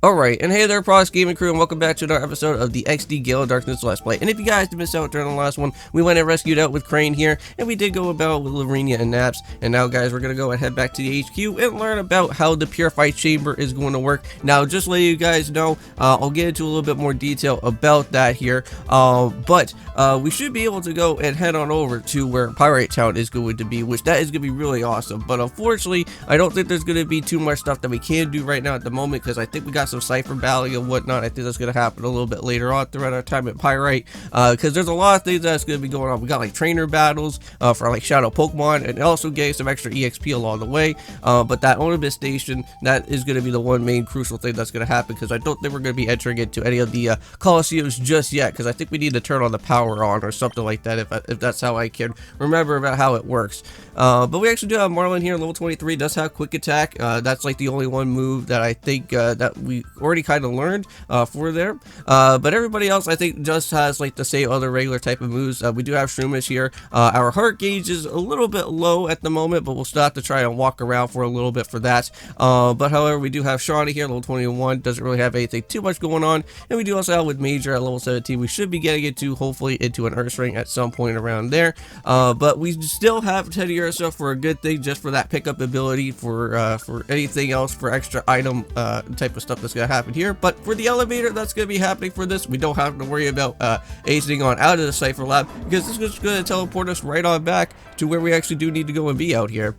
Alright, and hey there, Prox Gaming Crew, and welcome back to another episode of the XD Gale of Darkness Let's Play. And if you guys did miss out during the last one, we went and rescued out with Crane here, and we did go about with Lavrinia and Naps. And now, guys, we're going to go and head back to the HQ and learn about how the Pyrite Chamber is going to work. Now, just to let you guys know, I'll get into a little bit more detail about that here, but we should be able to go and head on over to where Pyrite Town is going to be, which that is going to be really awesome. But unfortunately, I don't think there's going to be too much stuff that we can do right now at the moment, because I think we got some cipher battling and whatnot. I think that's going to happen a little bit later on throughout our time at Pyrite, because there's a lot of things that's going to be going on. We got like trainer battles for like shadow Pokemon, and also getting some extra EXP along the way, but that Onibus station, that is going to be the one main crucial thing that's going to happen, because I don't think we're going to be entering into any of the Colosseums just yet, because I think we need to turn on the power on or something like that, if that's how I can remember about how it works. But we actually do have Marlin here, level 23, does have quick attack. That's like the only one move that I think that we already kind of learned for there. But everybody else I think just has like the same other regular type of moves. We do have Shroomish here. Our heart gauge is a little bit low at the moment, but we'll still have to try and walk around for a little bit for that. But however, we do have Shawnee here, level 21, doesn't really have anything too much going on. And we do also have with Major at level 17. We should be getting into hopefully into an Earth Ring at some point around there. But we still have Teddy Ursa for a good thing, just for that pickup ability, for anything else, for extra item type of stuff that's gonna happen here. But for the elevator that's gonna be happening for this, we don't have to worry about exiting on out of the Cipher Lab, because this is gonna teleport us right on back to where we actually do need to go and be out here.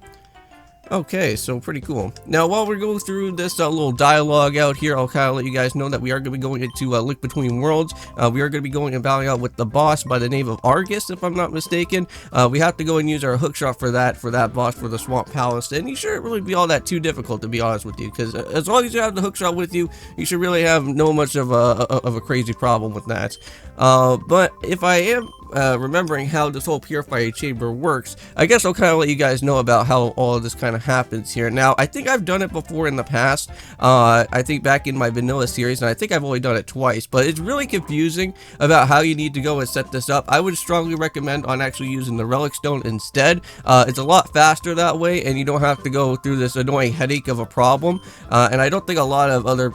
Okay, so pretty cool. Now, while we're going through this little dialogue out here, I'll kind of let you guys know that we are going to be going into Link Between Worlds. We are going to be going and battling out with the boss by the name of Argus, if I'm not mistaken. We have to go and use our hookshot for that boss for the Swamp Palace, and you shouldn't really be all that too difficult, to be honest with you, because as long as you have the hookshot with you, you should really have no much of a crazy problem with that. But if I am remembering how this whole Pyrite Chamber works, I guess I'll kind of let you guys know about how all of this kind of happens here. Now, I think I've done it before in the past. I think back in my vanilla series, and I think I've only done it twice, but it's really confusing about how you need to go and set this up. I would strongly recommend on actually using the Relic Stone instead. It's a lot faster that way, and you don't have to go through this annoying headache of a problem. And I don't think a lot of other,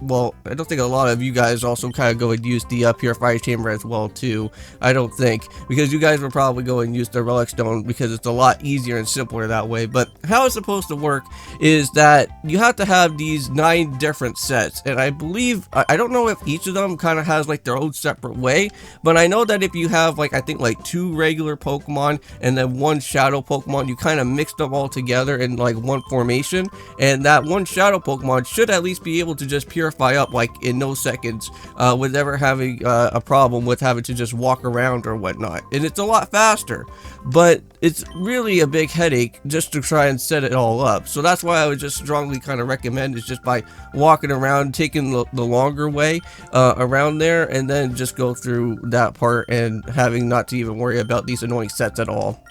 well, I don't think a lot of you guys also kind of go and use the Pyrite Chamber as well too. I don't think, because you guys will probably go and use the Relic Stone because it's a lot easier and simpler that way. But how it's supposed to work is that you have to have these 9 different sets, and I believe, I don't know if each of them kind of has like their own separate way, but I know that if you have like, I think like 2 regular Pokemon and then 1 shadow Pokemon, you kind of mix them all together in like one formation, and that 1 shadow Pokemon should at least be able to just purify up like in no seconds, with never having a problem with having to just walk around or whatnot. And it's a lot faster, but it's really a big headache just to try and set it all up. So that's why I would just strongly kind of recommend is just by walking around, taking the longer way around there, and then just go through that part and having not to even worry about these annoying sets at all.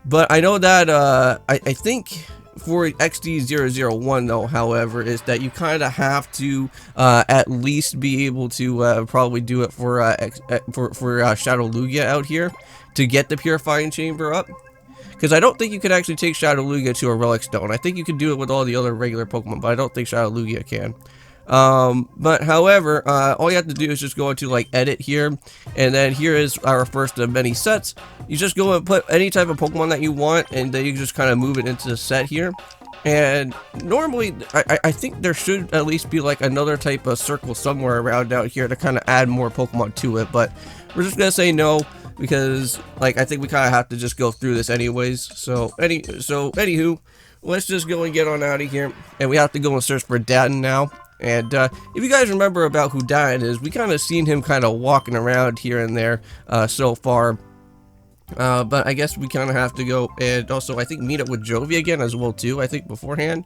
But I know that I think for XD001 though, however, is that you kind of have to at least be able to probably do it for Shadow Lugia out here to get the Purifying Chamber up. Because I don't think you can actually take Shadow Lugia to a Relic Stone. I think you can do it with all the other regular Pokemon, but I don't think Shadow Lugia can. But however, all you have to do is just go into like edit here, and then here is our first of many sets. You just go and put any type of Pokemon that you want, and then you just kind of move it into the set here. And normally, I think there should at least be like another type of circle somewhere around out here to kind of add more Pokemon to it, but we're just gonna say no, because like I think we kind of have to just go through this anyways. So anywho, let's just go and get on out of here, and we have to go and search for Datton now. And if you guys remember about who Datton is, we kind of seen him kind of walking around here and there so far. But I guess we kind of have to go and also I think meet up with Jovi again as well too, I think beforehand.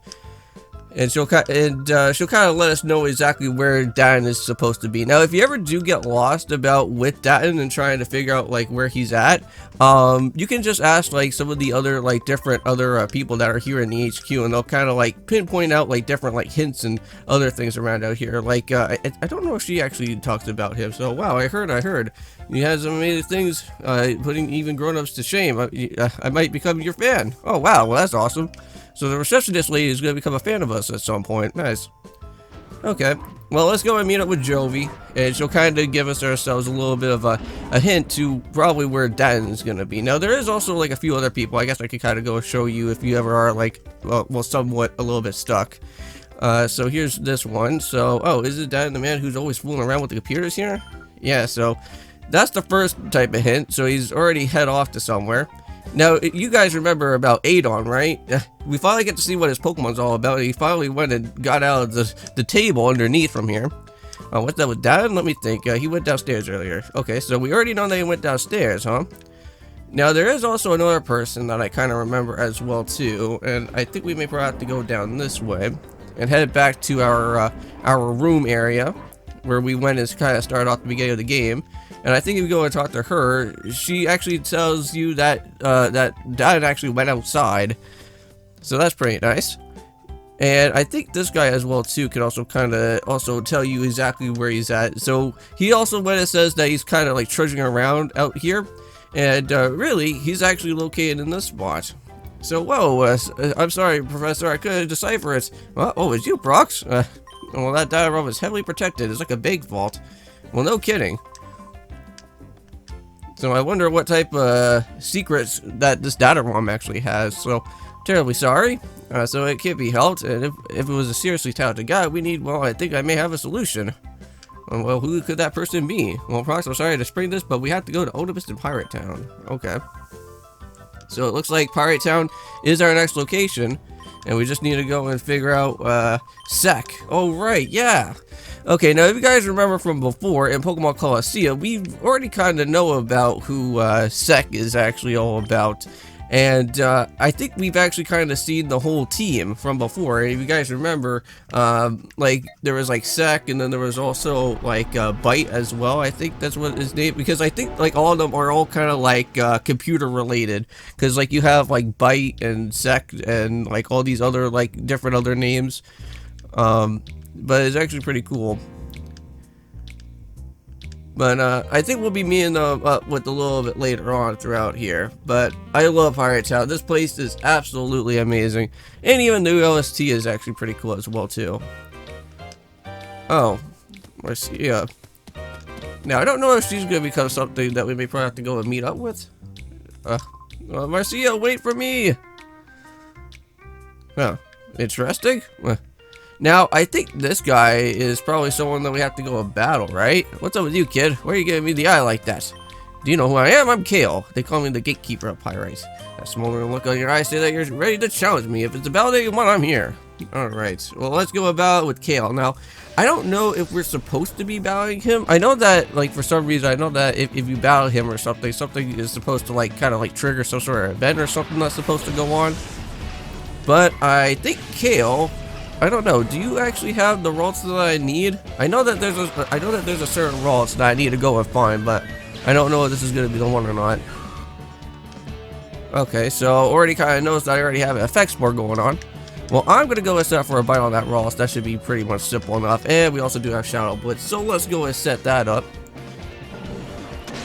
And she'll kind of let us know exactly where Datton is supposed to be. Now, if you ever do get lost about with Datton and trying to figure out like where he's at, you can just ask like some of the other like different other people that are here in the HQ, and they'll kind of like pinpoint out like different like hints and other things around out here. Like I don't know if she actually talks about him. So wow, I heard he has some amazing things, putting even grown-ups to shame. I might become your fan. Oh wow, well that's awesome. So the receptionist lady is going to become a fan of us at some point. Nice. Okay, well, let's go and meet up with Jovi, and she'll kind of give us ourselves a little bit of a hint to probably where Dan's gonna be. Now, there is also like a few other people. I guess I could kind of go show you if you ever are like, well, somewhat a little bit stuck. So here's this one. So, oh, is it Dan, the man who's always fooling around with the computers here? Yeah, so that's the first type of hint. So he's already head off to somewhere. Now, you guys remember about Adon, right? We finally get to see what his Pokemon's all about. He finally went and got out of the table underneath from here. What's that with Dan? Let me think. He went downstairs earlier. Okay, so we already know that he went downstairs, huh? Now, there is also another person that I kind of remember as well, too. And I think we may probably have to go down this way and head back to our room area where we went and kind of started off the beginning of the game. And I think if you go and talk to her, she actually tells you that that Dan actually went outside. So that's pretty nice. And I think this guy as well too can also kind of also tell you exactly where he's at. So he also went and says that he's kind of like trudging around out here. And really, he's actually located in this spot. So, whoa, I'm sorry, Professor, I couldn't decipher it. Well, oh, it's you, Prox? Well, that data room is heavily protected. It's like a big vault. Well, no kidding. So I wonder what type of secrets that this data ROM actually has. So, terribly sorry. So it can't be helped. And if it was a seriously talented guy, we need, well, I think I may have a solution. Well, who could that person be? Well, Prox, I'm sorry to spring this, but we have to go to Oldest and Pyrite Town. Okay. So it looks like Pyrite Town is our next location. And we just need to go and figure out, Sec. Oh, right, yeah. Okay, now if you guys remember from before, in Pokemon Colosseum, we already kind of know about who, Sec is actually all about. And, I think we've actually kind of seen the whole team from before. And if you guys remember, like, there was, like, Sec, and then there was also, like, Bite as well. I think that's what his name, because I think, like, all of them are all kind of, like, computer-related. Because, like, you have, like, Bite and Sec and, like, all these other, like, different other names. But it's actually pretty cool. But I think we'll be meeting up with a little bit later on throughout here. But I love Pyrite Town. This place is absolutely amazing. And even the OST is actually pretty cool as well, too. Oh. Marcia. Now, I don't know if she's going to become something that we may probably have to go and meet up with. Marcia, wait for me! Oh. Interesting? Now, I think this guy is probably someone that we have to go and battle, right? What's up with you, kid? Why are you giving me the eye like that? Do you know who I am? I'm Kale. They call me the gatekeeper of Pyrite. That smoldering look on your eyes say that you're ready to challenge me. If it's a battle that you want, I'm here. Alright, well, let's go about it with Kale. Now, I don't know if we're supposed to be battling him. I know that, like, for some reason, I know that if you battle him or something is supposed to, like, kind of, like, trigger some sort of event or something that's supposed to go on. But I think Kale... I don't know. Do you actually have the routes that I need? I know that there's a certain routes that I need to go and find, but I don't know if this is going to be the one or not. Okay, so already kind of knows that I already have an effects board going on. Well, I'm going to go and set for a bite on that routes. That should be pretty much simple enough. And we also do have Shadow Blitz, so let's go and set that up.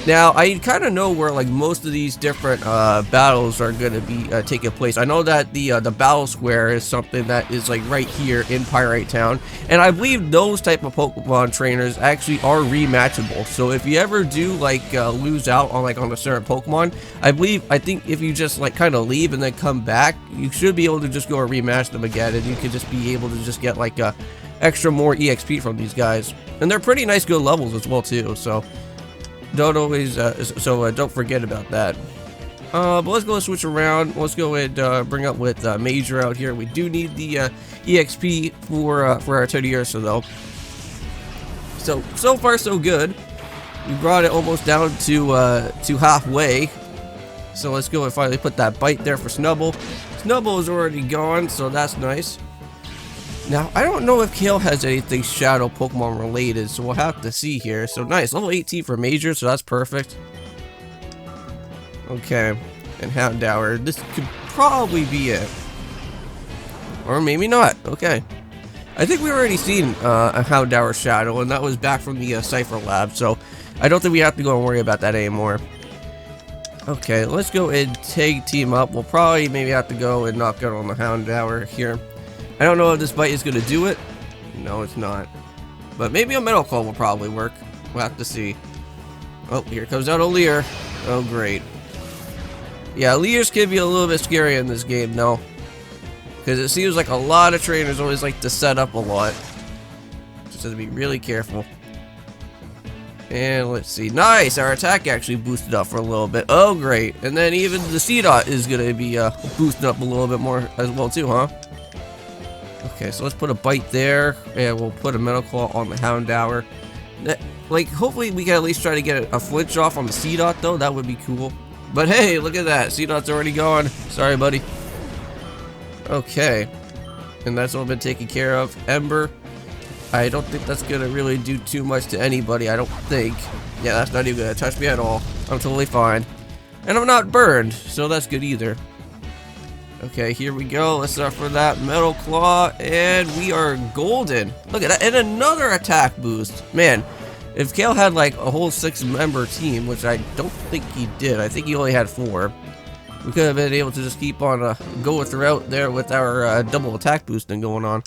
Now, I kind of know where, like, most of these different battles are going to be taking place. I know that the battle square is something that is, like, right here in Pyrite Town. And I believe those type of Pokemon trainers actually are rematchable. So if you ever do, like, lose out on, like, on a certain Pokemon, I think if you just, like, kind of leave and then come back, you should be able to just go and rematch them again. And you can just be able to just get, like, extra more EXP from these guys. And they're pretty nice good levels as well, too, so... don't forget about that. But let's go and switch around. Let's go and bring up with Major out here. We do need the EXP for our Teddiursa though. So far so good. We brought it almost down to halfway. So let's go and finally put that bite there for Snubbull. Snubbull is already gone, so that's nice. Now, I don't know if Kale has anything Shadow Pokemon related, so we'll have to see here. So nice, level 18 for Major, so that's perfect. Okay, and Houndour. This could probably be it. Or maybe not, okay. I think we've already seen a Houndour Shadow, and that was back from the Cypher Lab, so I don't think we have to go and worry about that anymore. Okay, let's go and tag team up. We'll probably maybe have to go and knock out on the Houndour here. I don't know if this bite is going to do it. No, it's not. But maybe a Metal Claw will probably work. We'll have to see. Oh, here comes out a Leer. Oh, great. Yeah, Leers can be a little bit scary in this game, though. Because it seems like a lot of trainers always like to set up a lot. Just have to be really careful. And let's see. Nice! Our attack actually boosted up for a little bit. Oh, great. And then even the C-Dot is going to be boosted up a little bit more as well, too, huh? Okay, so let's put a Bite there. And we'll put a Metal Claw on the Houndour. Like, hopefully we can at least try to get a flinch off on the C-Dot, though. That would be cool. But hey, look at that. C-Dot's already gone. Sorry, buddy. Okay. And that's all been taken care of. Ember. I don't think that's going to really do too much to anybody, I don't think. Yeah, that's not even going to touch me at all. I'm totally fine. And I'm not burned, so that's good either. Okay, here we go. Let's start for that Metal Claw, and we are golden. Look at that, and another attack boost. Man, if Gale had like a whole 6-member team, which I don't think he did. I think he only had 4. We could have been able to just keep on going throughout there with our double attack boosting going on.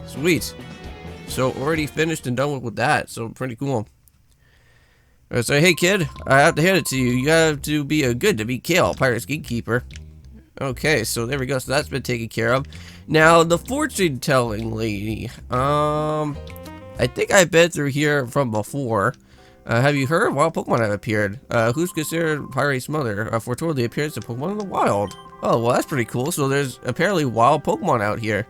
Sweet. So already finished and done with that. So pretty cool. Alright, so hey kid, I have to hand it to you. You have to be good to beat Gale, Pirate's Gatekeeper. Okay, so there we go. So that's been taken care of. Now the fortune telling lady. I think I've been through here from before. Have you heard? Wild Pokemon have appeared. Who's considered Pirate's mother? Foretold the appearance of Pokemon in the wild. Oh, well, that's pretty cool. So there's apparently wild Pokemon out here.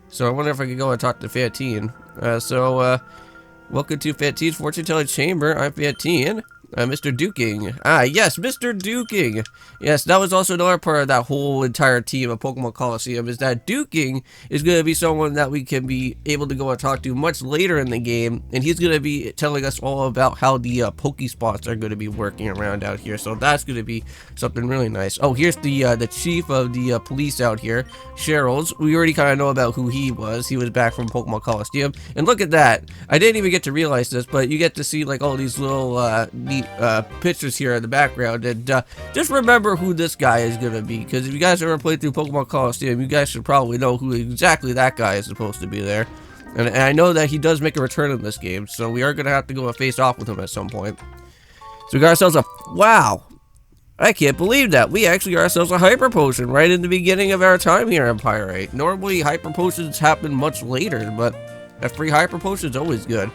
So I wonder if I could go and talk to Fantine. Welcome to Fantine's Fortune Telling Chamber. I'm Fantine. Mr. Duking. Ah, yes, Mr. Duking. Yes, that was also another part of that whole entire team of Pokemon Coliseum, is that Duking is going to be someone that we can be able to go and talk to much later in the game, and he's going to be telling us all about how the Pokespots are going to be working around out here, so that's going to be something really nice. Oh, here's the chief of the police out here, Cheryl's. We already kind of know about who he was. He was back from Pokemon Coliseum, and look at that. I didn't even get to realize this, but you get to see like all these little neat pictures here in the background, and just remember who this guy is gonna be, because if you guys ever played through Pokemon Coliseum, you guys should probably know who exactly that guy is supposed to be there. And I know that he does make a return in this game, so we are gonna have to go and face off with him at some point. So we got ourselves a wow! I can't believe that we actually got ourselves a Hyper Potion right in the beginning of our time here in Pyrite. Normally Hyper Potions happen much later, but a free Hyper Potion is always good.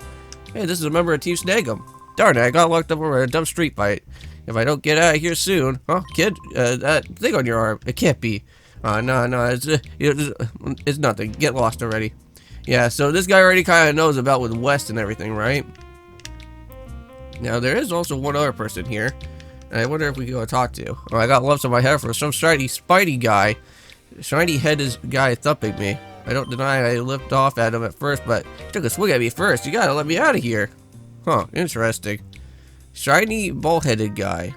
Hey, this is a member of Team Snag'em. Darn it, I got locked up over a dumb street fight. If I don't get out of here soon... Huh, kid? That thing on your arm, it can't be. No, it's nothing. Get lost already. Yeah, so this guy already kind of knows about with West and everything, right? Now, there is also one other person here. And I wonder if we can go talk to. Oh, I got lumps on my head for some shiny Spidey guy. Shiny head is guy thumping me. I don't deny I lipped off at him at first, but he took a swing at me first. You gotta let me out of here. Huh, interesting. Shiny ball-headed guy.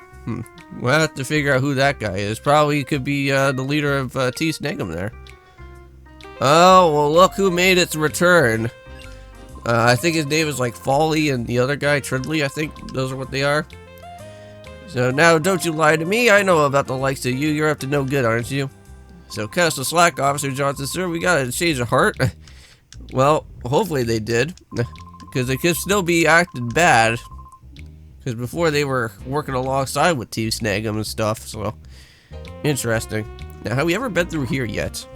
We'll have to figure out who that guy is. Probably could be the leader of T. Snag'em there. Oh, well look who made its return. I think his name is like Folly, and the other guy, Tridley, I think those are what they are. So now don't you lie to me, I know about the likes of you. You're up to no good, aren't you? So cut us a slack, Officer Johnson, sir. We got a change of heart. Well, hopefully they did. Because they could still be acting bad. Because before they were working alongside with Team Snag'em and stuff, so interesting. Now, have we ever been through here yet?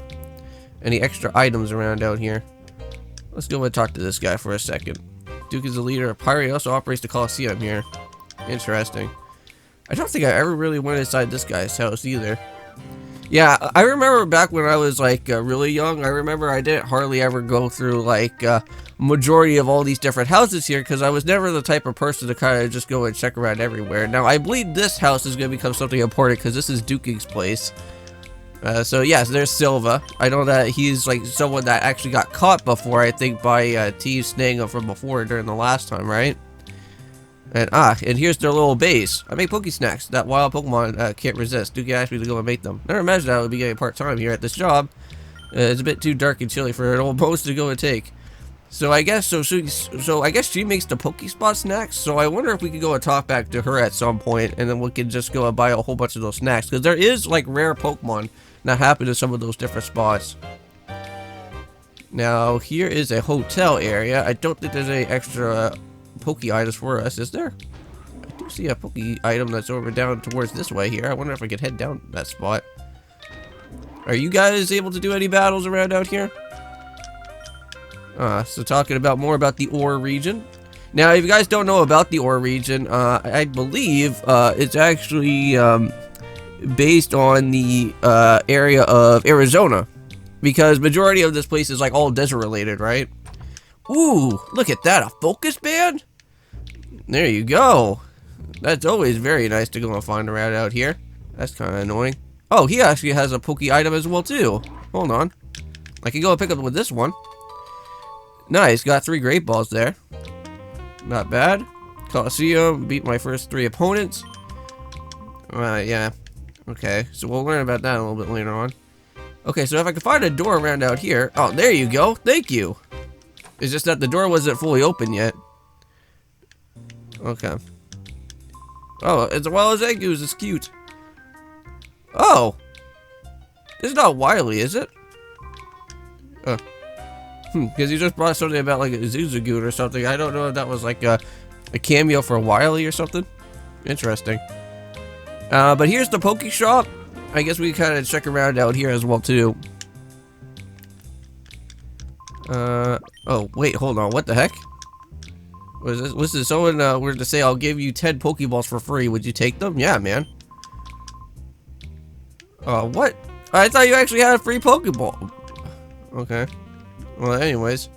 Any extra items around out here? Let's go and talk to this guy for a second. Duke is the leader of Pyrite. He also operates the Coliseum here. Interesting. I don't think I ever really went inside this guy's house either. Yeah, I remember back when I was like really young, I remember I didn't hardly ever go through like majority of all these different houses here, because I was never the type of person to kind of just go and check around everywhere. Now I believe this house is going to become something important, because this is Duking's place. So yes, there's Silva. I know that he's like someone that actually got caught before, I think, by Team Snag'em from before during the last time, right? And here's their little base. I make Poke Snacks that wild Pokemon can't resist. Duke asked me to go and make them. Never imagined I would be getting part-time here at this job. It's a bit too dark and chilly for an old post to go and take. So I guess I guess she makes the Pokespot snacks. So I wonder if we could go and talk back to her at some point, and then we can just go and buy a whole bunch of those snacks, because there is like rare Pokemon that happen in some of those different spots. Now, here is a hotel area. I don't think there's any extra Poke items for us, is there? I do see a Poke item that's over down towards this way here. I wonder if I could head down that spot. Are you guys able to do any battles around out here? So talking about more about the ore region. Now, if you guys don't know about the ore region, I believe it's actually based on the area of Arizona, because majority of this place is like all desert related, right? Ooh, look at that, a focus band? There you go. That's always very nice to go and find around out here. That's kind of annoying. Oh, he actually has a Poke item as well too. Hold on. I can go and pick up with this one. Nice, got 3 great balls there. Not bad. Coliseum, beat my first 3 opponents. Yeah. Okay, so we'll learn about that a little bit later on. Okay, so if I can find a door around out here. Oh, there you go. Thank you. It's just that the door wasn't fully open yet. Okay. Oh, it's a wild egg goose. It's cute. Oh. It's not Wily, is it? Because you just brought something about like a Zuzagoon or something. I don't know if that was like a cameo for Wily or something. Interesting. But here's the Poke Shop. I guess we kind of check around out here as well too. Oh wait, hold on. What the heck? Was this? Someone were to say I'll give you 10 Pokeballs for free. Would you take them? Yeah, man. What? I thought you actually had a free Pokeball. Okay. Well, anyways.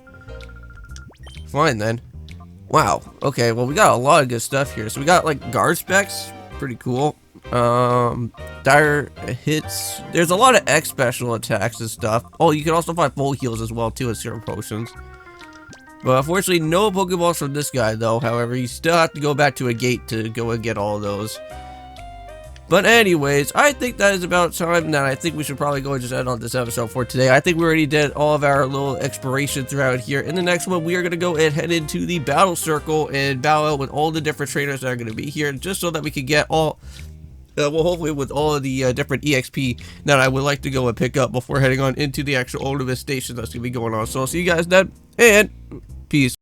Fine then. Wow. Okay, well, we got a lot of good stuff here. So we got like guard specs. Pretty cool. Dire hits. There's a lot of X special attacks and stuff. Oh, you can also find full heals as well too as serum potions. But unfortunately, no Pokeballs from this guy though. However, you still have to go back to a gate to go and get all of those. But anyways, I think that is about time that I think we should probably go and just end on this episode for today. I think we already did all of our little exploration throughout here. In the next one, we are going to go and head into the battle circle and battle out with all the different trainers that are going to be here, just so that we can get all, well, hopefully with all of the different EXP that I would like to go and pick up before heading on into the actual Ultimate Station that's going to be going on. So I'll see you guys then, and peace.